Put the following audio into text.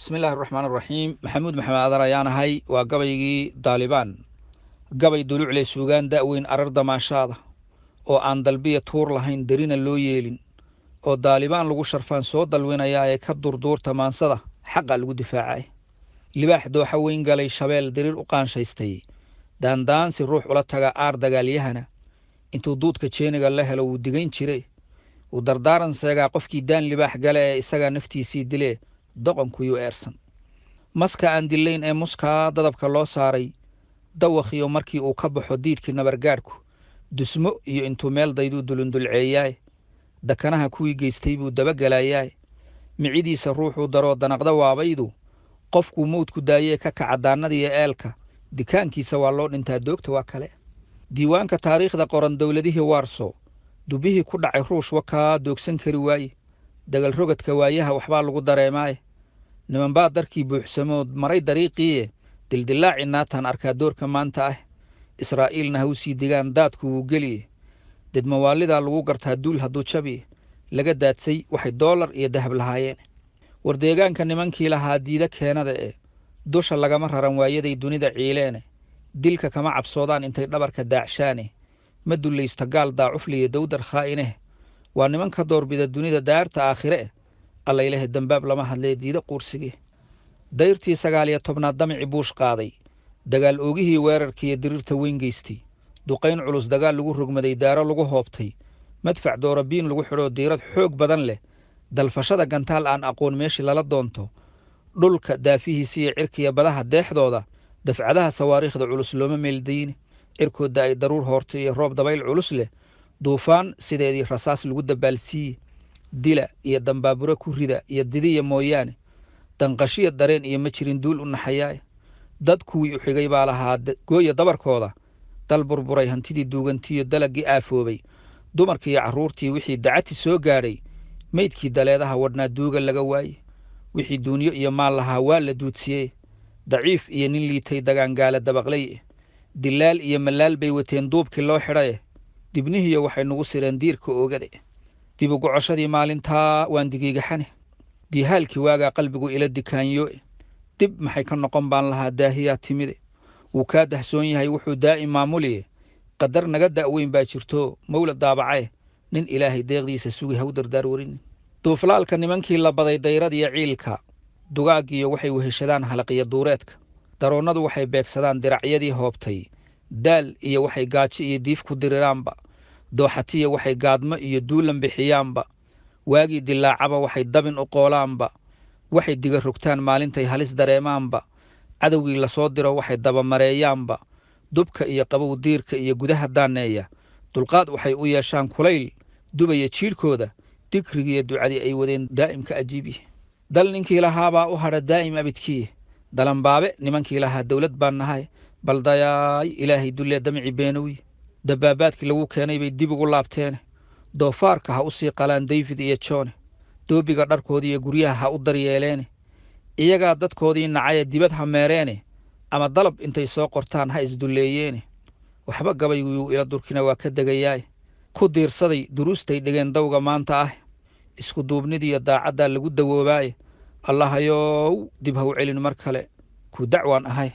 بسم الله الرحمن الرحيم محمود محمد أدريان هاي وقبيجي طالبان قبي دلوع لي سوغان داوين أرد ما شاده oo aan dalbiya tuur lahayn darina loo yeelin oo daalibaan lagu sharfaan soo dalwinaya ee ka durduurta maansada xaqa lagu difaacay libaax dooxa weyn galay shabeel dirir u qaanshaystay daandaansi ruux ula taga aar dagaalyahana intuu duudka jeeniga la helo uu digayn jiray uu dardaaran seegaa qofkii daan libaax gale ee isaga naftiisii dilee doqonkuyuu eersan maska aan dilayn ee muskaa dadabka loo saaray dawakhiyo markii uu ka baxo diidkii nabargaadhku dusmo iyo intuu meel dayduu dulundulceeyaay dakanaha kuwii geystay buu dabagalayaay micidiisa ruuxuu daroo danaqda waabaydu qofkuu mawdku daayee ka kacadaanadiiyo eelka dikaankiisa waa loo dhintaa doogta waa kale diiwaanka taariikhda qoran dowladihii waarso dubihii ku dhacay ruush wakaa doogsan kari waaye dagal rogadka waayaha waxbaa lagu dareemaaye nimanbaa darkii buuxsamood maray dariiqiiye dildilaaci naataan arkaa doorka maanta ah israa'iilna ha u sii digaan daadku wuu geliye dedmawaalidaa lagu gartaa duul hadduu jabiye laga daadsay waxay doolar iyo dahab lahaayeen war deegaanka nimankii lahaa diida keenada ee dusha lagama raran waayaday dunida ciileene dilka kama cabsoodaan intay dhabarka daacshaane ma dullaysta gaal daacufliya dawdar khaa'ineh waa niman ka doorbida dunida daarta aakhire eh allaylehe dambaab lama hadlee diida quursigee dayrtii 19aad damici buush qaaday dagaal oogihii weerarkiiyo dirirta weyn geystay duqayn culus dagaal lagu rogmaday daaro lagu hoobtay madfac doorabiin lagu xidhoo diirad xoog badan leh dalfashada gantaal aan aqoon meeshii lala doonto dhulka daafihiisa iyo cirkiya badaha deexdooda dafcadaha sawaariikhda culus looma meeldayne cirkooda ay daruur hoortay iyo roob dabayl culus leh duufaan sideedii rasaas lagu dabaalsiiye dila iyo dambaaburo ku rida iyo didiya mooyaane danqashiya dareen iyo ma jirin duul u naxayaay dad kuwii u xigay baa lahaa gooya dabarkooda dal burburay hantidii duugantiiyo dalagii aafoobay dumarkii iyo carruurtii wixii dacati soo gaadhay maydkii daleedaha wadhnaa duuga laga waaye wixii duunyo iyo maal lahaa waa la duudsiyey daciif iyo nin liitay dagaangaala dabaqlay dilaal iyo malaal bay wateen duubkii loo xidhaye dibnihiiyo waxay nugu sireen diirka oogade dib u gocoshadii maalintaa waan digiigaxane diihaalkii waagaa qalbigu ila dikaanyoe dib maxay ka noqon baan lahaa daahiyaa timide wuu kaa dahsoon yahay wuxuu daa'im maamuliye qadar naga da'weyn baa jirto mawla daabacae nin ilaahay deeqdiisa sugi ha u dardaar warinin duuflaalka nimankii la baday dayradiyo ciilka dugaaggiyo waxay weheshadaan halaqiyo duureedka daroonnadu waxay beegsadaan diracyadii hoobtay daal iyo waxay gaajo iyo diif ku diriraanba dooxatiya waxay gaadmo iyo duulan bixiyaanba waagii dilaacaba waxay dabin u qoolaanba waxay diga rogtaan maalintay halis dareemaanba cadowgii la soo diro waxay dabamareeyaanba dubka iyo qabow diirka iyo gudaha daaneeya dulqaad waxay u yeeshaan kulayl dubaya jiidhkooda dikrigiiyo ducadii ay wadeen daa'imka ajiibiye dal ninkii lahaabaa u hadha daa'im abidkiye dalanbaabe nimankii lahaa dawlad baan nahay baldayaay ilaahay dullee damici beenawiye dabaabaadkii lagu keenay bay dib ugu laabteene doofaarka ha u sii qalaan dayfid iyo joone doobiga dharkoodii iyo guryaha ha u daryeeleene iyagaa dadkoodii nacaya dibad ha meereene ama dalab intay soo qortaan ha isdulleeyeene waxba gabayguyuu ila durkina waa ka degayaaye ku diirsaday duruustay dhigeen dawga maanta ah isku duubnidiiyo daacaddaa lagu dawoobaaye allahayow dib ha u celin mar kale ku dacwaan ahay